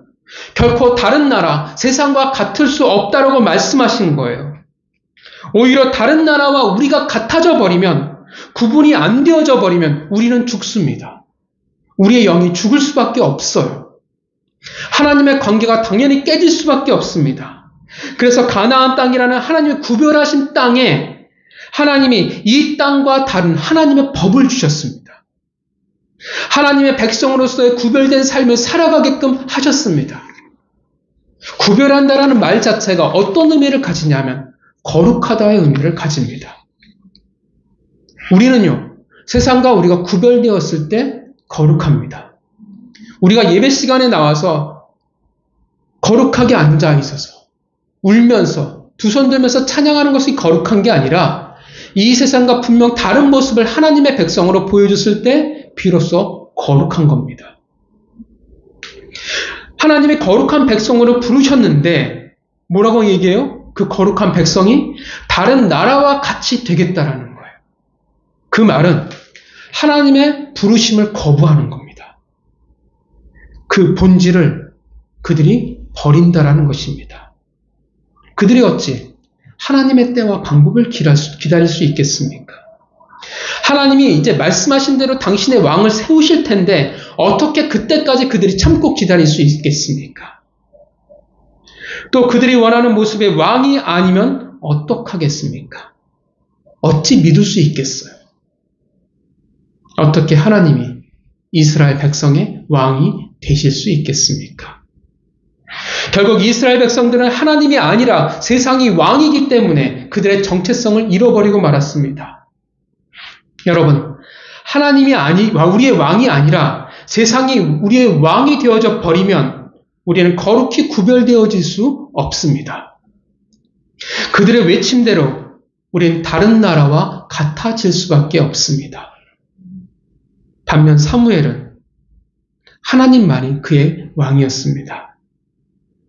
결코 다른 나라, 세상과 같을 수 없다라고 말씀하신 거예요. 오히려 다른 나라와 우리가 같아져 버리면, 구분이 안 되어져 버리면 우리는 죽습니다. 우리의 영이 죽을 수밖에 없어요. 하나님의 관계가 당연히 깨질 수밖에 없습니다. 그래서 가나안 땅이라는 하나님의 구별하신 땅에 하나님이 이 땅과 다른 하나님의 법을 주셨습니다. 하나님의 백성으로서의 구별된 삶을 살아가게끔 하셨습니다. 구별한다라는 말 자체가 어떤 의미를 가지냐면 거룩하다의 의미를 가집니다. 우리는요, 세상과 우리가 구별되었을 때 거룩합니다. 우리가 예배 시간에 나와서 거룩하게 앉아 있어서 울면서 두 손 들면서 찬양하는 것이 거룩한 게 아니라 이 세상과 분명 다른 모습을 하나님의 백성으로 보여줬을 때 비로소 거룩한 겁니다. 하나님이 거룩한 백성으로 부르셨는데 뭐라고 얘기해요? 그 거룩한 백성이 다른 나라와 같이 되겠다라는 거예요. 그 말은 하나님의 부르심을 거부하는 겁니다. 그 본질을 그들이 버린다라는 것입니다. 그들이 어찌 하나님의 때와 방법을 기다릴 수 있겠습니까? 하나님이 이제 말씀하신 대로 당신의 왕을 세우실 텐데 어떻게 그때까지 그들이 참고 기다릴 수 있겠습니까? 또 그들이 원하는 모습의 왕이 아니면 어떡하겠습니까? 어찌 믿을 수 있겠어요? 어떻게 하나님이 이스라엘 백성의 왕이 되실 수 있겠습니까? 결국 이스라엘 백성들은 하나님이 아니라 세상이 왕이기 때문에 그들의 정체성을 잃어버리고 말았습니다. 여러분, 하나님이 우리의 왕이 아니라 세상이 우리의 왕이 되어져 버리면 우리는 거룩히 구별되어질 수 없습니다. 그들의 외침대로 우리는 다른 나라와 같아질 수밖에 없습니다. 반면 사무엘은 하나님만이 그의 왕이었습니다.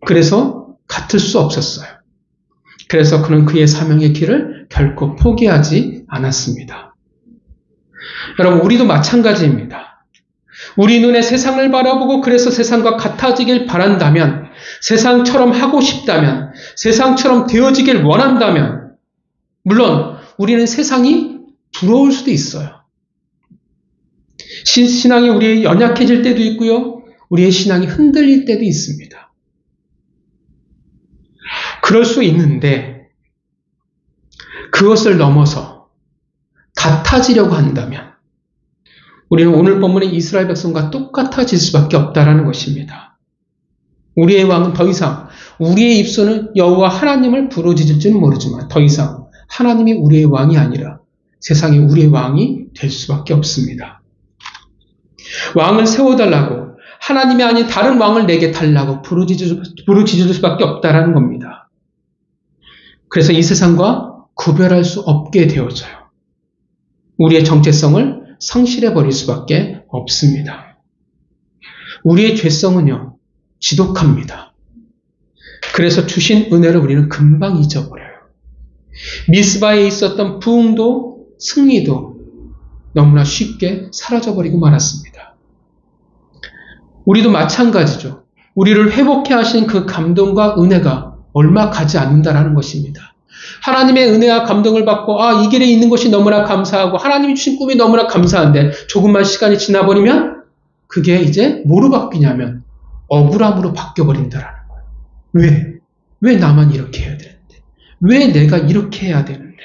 그래서 같을 수 없었어요. 그래서 그는 그의 사명의 길을 결코 포기하지 않았습니다. 여러분, 우리도 마찬가지입니다. 우리 눈에 세상을 바라보고 그래서 세상과 같아지길 바란다면, 세상처럼 하고 싶다면, 세상처럼 되어지길 원한다면, 물론 우리는 세상이 부러울 수도 있어요. 신앙이 우리의 연약해질 때도 있고요. 우리의 신앙이 흔들릴 때도 있습니다. 그럴 수 있는데 그것을 넘어서 같아지려고 한다면 우리는 오늘 본문의 이스라엘 백성과 똑같아질 수밖에 없다라는 것입니다. 우리의 왕은 더 이상, 우리의 입술은 여호와 하나님을 부르짖을지는 모르지만 더 이상 하나님이 우리의 왕이 아니라 세상이 우리의 왕이 될 수밖에 없습니다. 왕을 세워달라고, 하나님이 아닌 다른 왕을 내게 달라고 부르짖을 수밖에 없다라는 겁니다. 그래서 이 세상과 구별할 수 없게 되어져요. 우리의 정체성을 상실해버릴 수밖에 없습니다. 우리의 죄성은요, 지독합니다. 그래서 주신 은혜를 우리는 금방 잊어버려요. 미스바에 있었던 부흥도 승리도 너무나 쉽게 사라져버리고 말았습니다. 우리도 마찬가지죠. 우리를 회복해 하신 그 감동과 은혜가 얼마 가지 않는다라는 것입니다. 하나님의 은혜와 감동을 받고 이 길에 있는 것이 너무나 감사하고 하나님이 주신 꿈이 너무나 감사한데 조금만 시간이 지나버리면 그게 이제 뭐로 바뀌냐면 억울함으로 바뀌어버린다라는 거예요. 왜 나만 이렇게 해야 되는데? 왜 내가 이렇게 해야 되는데?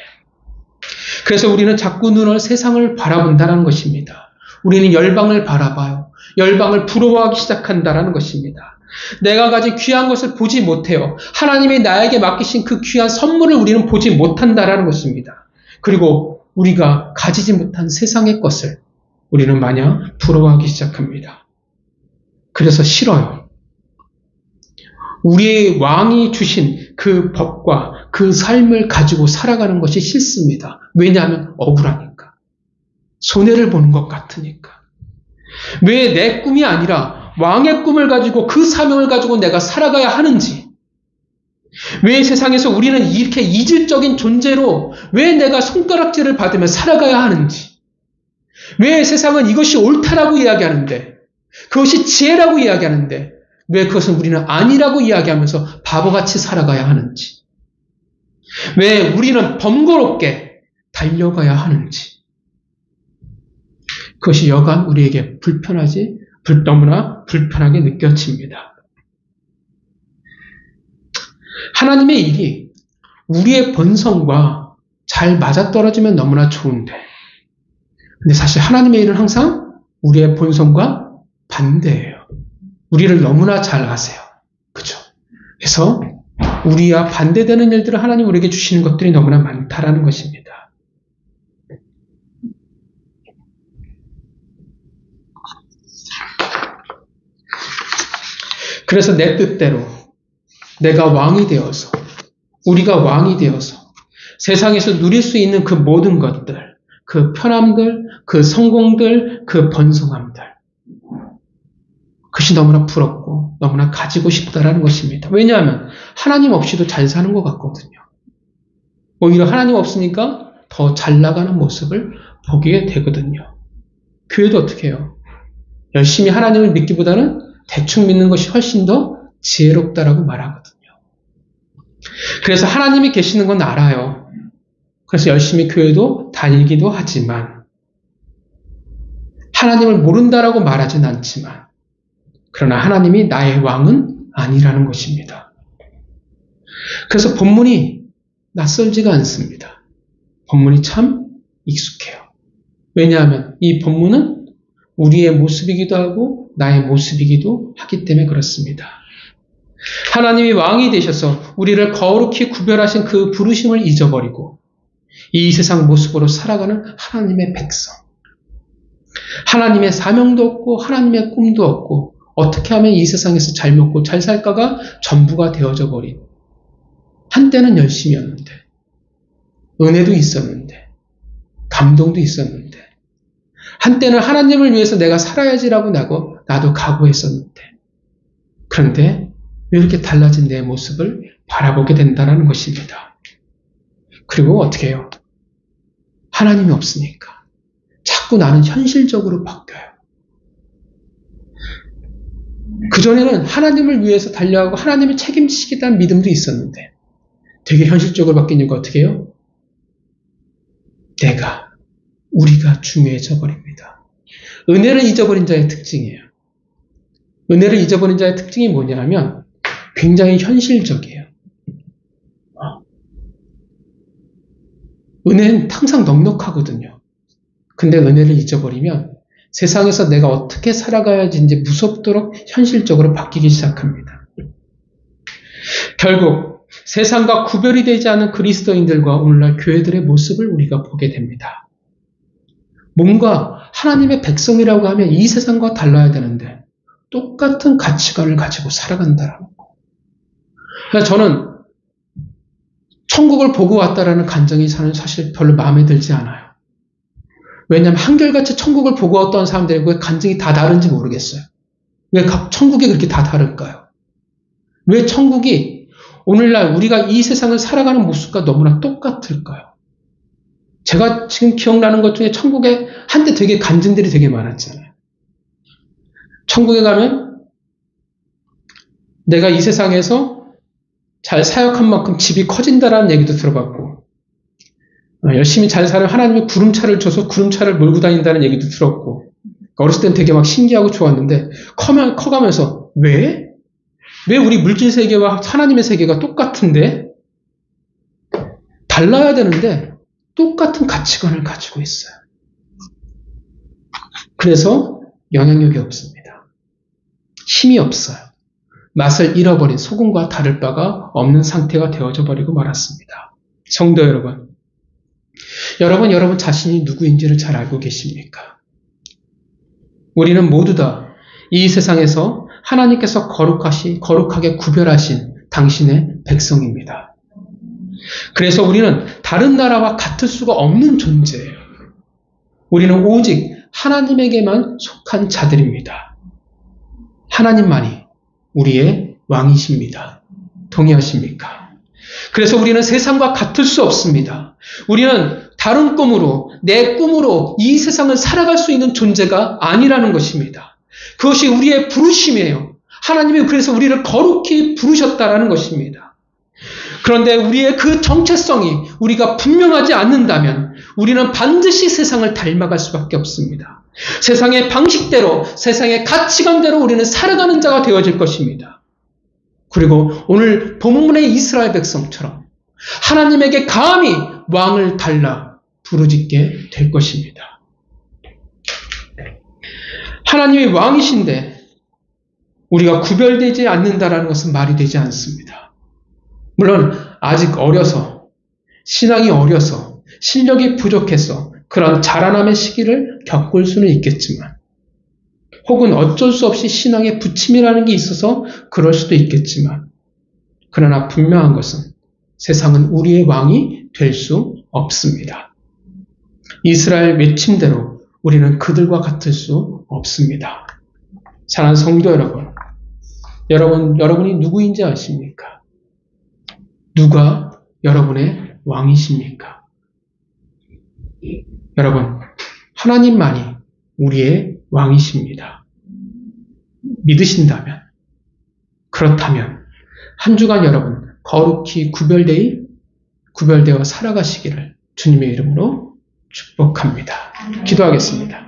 그래서 우리는 자꾸 눈을 세상을 바라본다는 것입니다. 우리는 열방을 바라봐요. 열방을 부러워하기 시작한다는 것입니다. 내가 가진 귀한 것을 보지 못해요. 하나님이 나에게 맡기신 그 귀한 선물을 우리는 보지 못한다는 것입니다. 그리고 우리가 가지지 못한 세상의 것을 우리는 마냥 부러워하기 시작합니다. 그래서 싫어요. 우리의 왕이 주신 그 법과 그 삶을 가지고 살아가는 것이 싫습니다. 왜냐하면 억울하니까. 손해를 보는 것 같으니까. 왜 내 꿈이 아니라 왕의 꿈을 가지고 그 사명을 가지고 내가 살아가야 하는지, 왜 세상에서 우리는 이렇게 이질적인 존재로 왜 내가 손가락질을 받으며 살아가야 하는지, 왜 세상은 이것이 옳다라고 이야기하는데, 그것이 지혜라고 이야기하는데 왜 그것은 우리는 아니라고 이야기하면서 바보같이 살아가야 하는지, 왜 우리는 번거롭게 달려가야 하는지, 그것이 여간 우리에게 너무나 불편하게 느껴집니다. 하나님의 일이 우리의 본성과 잘 맞아떨어지면 너무나 좋은데, 근데 사실 하나님의 일은 항상 우리의 본성과 반대예요. 우리를 너무나 잘 아세요. 그죠? 그래서 우리와 반대되는 일들을 하나님 우리에게 주시는 것들이 너무나 많다라는 것입니다. 그래서 내 뜻대로 내가 왕이 되어서, 우리가 왕이 되어서 세상에서 누릴 수 있는 그 모든 것들, 그 편함들, 그 성공들, 그 번성함들, 그것이 너무나 부럽고 너무나 가지고 싶다라는 것입니다. 왜냐하면 하나님 없이도 잘 사는 것 같거든요. 오히려 하나님 없으니까 더 잘 나가는 모습을 보게 되거든요. 교회도 어떻게 해요? 열심히 하나님을 믿기보다는 대충 믿는 것이 훨씬 더 지혜롭다라고 말하거든요. 그래서 하나님이 계시는 건 알아요. 그래서 열심히 교회도 다니기도 하지만, 하나님을 모른다라고 말하진 않지만, 그러나 하나님이 나의 왕은 아니라는 것입니다. 그래서 본문이 낯설지가 않습니다. 본문이 참 익숙해요. 왜냐하면 이 본문은 우리의 모습이기도 하고 나의 모습이기도 하기 때문에 그렇습니다. 하나님이 왕이 되셔서 우리를 거룩히 구별하신 그 부르심을 잊어버리고 이 세상 모습으로 살아가는 하나님의 백성, 하나님의 사명도 없고 하나님의 꿈도 없고 어떻게 하면 이 세상에서 잘 먹고 잘 살까가 전부가 되어져 버린, 한때는 열심이었는데, 은혜도 있었는데, 감동도 있었는데, 한때는 하나님을 위해서 내가 살아야지라고 나도 각오했었는데, 그런데 왜 이렇게 달라진 내 모습을 바라보게 된다는 것입니다. 그리고 어떻게 해요? 하나님이 없으니까 자꾸 나는 현실적으로 바뀌어요. 그전에는 하나님을 위해서 달려가고 하나님을 책임지시겠다는 믿음도 있었는데 되게 현실적으로 바뀐 이유가 어떻게 해요? 우리가 중요해져 버립니다. 은혜를 잊어버린 자의 특징이에요. 은혜를 잊어버린 자의 특징이 뭐냐면 굉장히 현실적이에요. 은혜는 항상 넉넉하거든요. 근데 은혜를 잊어버리면 세상에서 내가 어떻게 살아가야지 이제 무섭도록 현실적으로 바뀌기 시작합니다. 결국 세상과 구별이 되지 않은 그리스도인들과 오늘날 교회들의 모습을 우리가 보게 됩니다. 뭔가 하나님의 백성이라고 하면 이 세상과 달라야 되는데 똑같은 가치관을 가지고 살아간다라는 거. 그래서 저는 천국을 보고 왔다라는 간증이 사실 별로 마음에 들지 않아요. 왜냐하면 한결같이 천국을 보고 왔던 사람들이 왜 간증이 다 다른지 모르겠어요. 왜 천국이 그렇게 다 다를까요? 왜 천국이 오늘날 우리가 이 세상을 살아가는 모습과 너무나 똑같을까요? 제가 지금 기억나는 것 중에 천국에 한때 되게 간증들이 되게 많았잖아요. 천국에 가면 내가 이 세상에서 잘 사역한 만큼 집이 커진다라는 얘기도 들어봤고, 열심히 잘 살면 하나님이 구름차를 줘서 구름차를 몰고 다닌다는 얘기도 들었고, 어렸을 땐 되게 막 신기하고 좋았는데 커가면서 왜 우리 물질 세계와 하나님의 세계가 똑같은데 달라야 되는데 똑같은 가치관을 가지고 있어요. 그래서 영향력이 없습니다. 힘이 없어요. 맛을 잃어버린 소금과 다를 바가 없는 상태가 되어져 버리고 말았습니다. 성도 여러분, 여러분 자신이 누구인지를 잘 알고 계십니까? 우리는 모두 다 이 세상에서 하나님께서 거룩하게 구별하신 당신의 백성입니다. 그래서 우리는 다른 나라와 같을 수가 없는 존재예요. 우리는 오직 하나님에게만 속한 자들입니다. 하나님만이 우리의 왕이십니다. 동의하십니까? 그래서 우리는 세상과 같을 수 없습니다. 우리는 다른 꿈으로, 내 꿈으로 이 세상을 살아갈 수 있는 존재가 아니라는 것입니다. 그것이 우리의 부르심이에요. 하나님이 그래서 우리를 거룩히 부르셨다라는 것입니다. 그런데 우리의 그 정체성이 우리가 분명하지 않는다면 우리는 반드시 세상을 닮아갈 수밖에 없습니다. 세상의 방식대로, 세상의 가치관대로 우리는 살아가는 자가 되어질 것입니다. 그리고 오늘 본문의 이스라엘 백성처럼 하나님에게 감히 왕을 달라 부르짖게 될 것입니다. 하나님이 왕이신데 우리가 구별되지 않는다라는 것은 말이 되지 않습니다. 물론 아직 어려서, 신앙이 어려서, 실력이 부족해서 그런 자라남의 시기를 겪을 수는 있겠지만, 혹은 어쩔 수 없이 신앙의 부침이라는 게 있어서 그럴 수도 있겠지만, 그러나 분명한 것은 세상은 우리의 왕이 될 수 없습니다. 이스라엘 외침대로 우리는 그들과 같을 수 없습니다. 사랑하는 성도 여러분이 누구인지 아십니까? 누가 여러분의 왕이십니까? 여러분, 하나님만이 우리의 왕이십니다. 믿으신다면, 그렇다면 한 주간 여러분 거룩히 구별되어 살아가시기를 주님의 이름으로 축복합니다. 기도하겠습니다.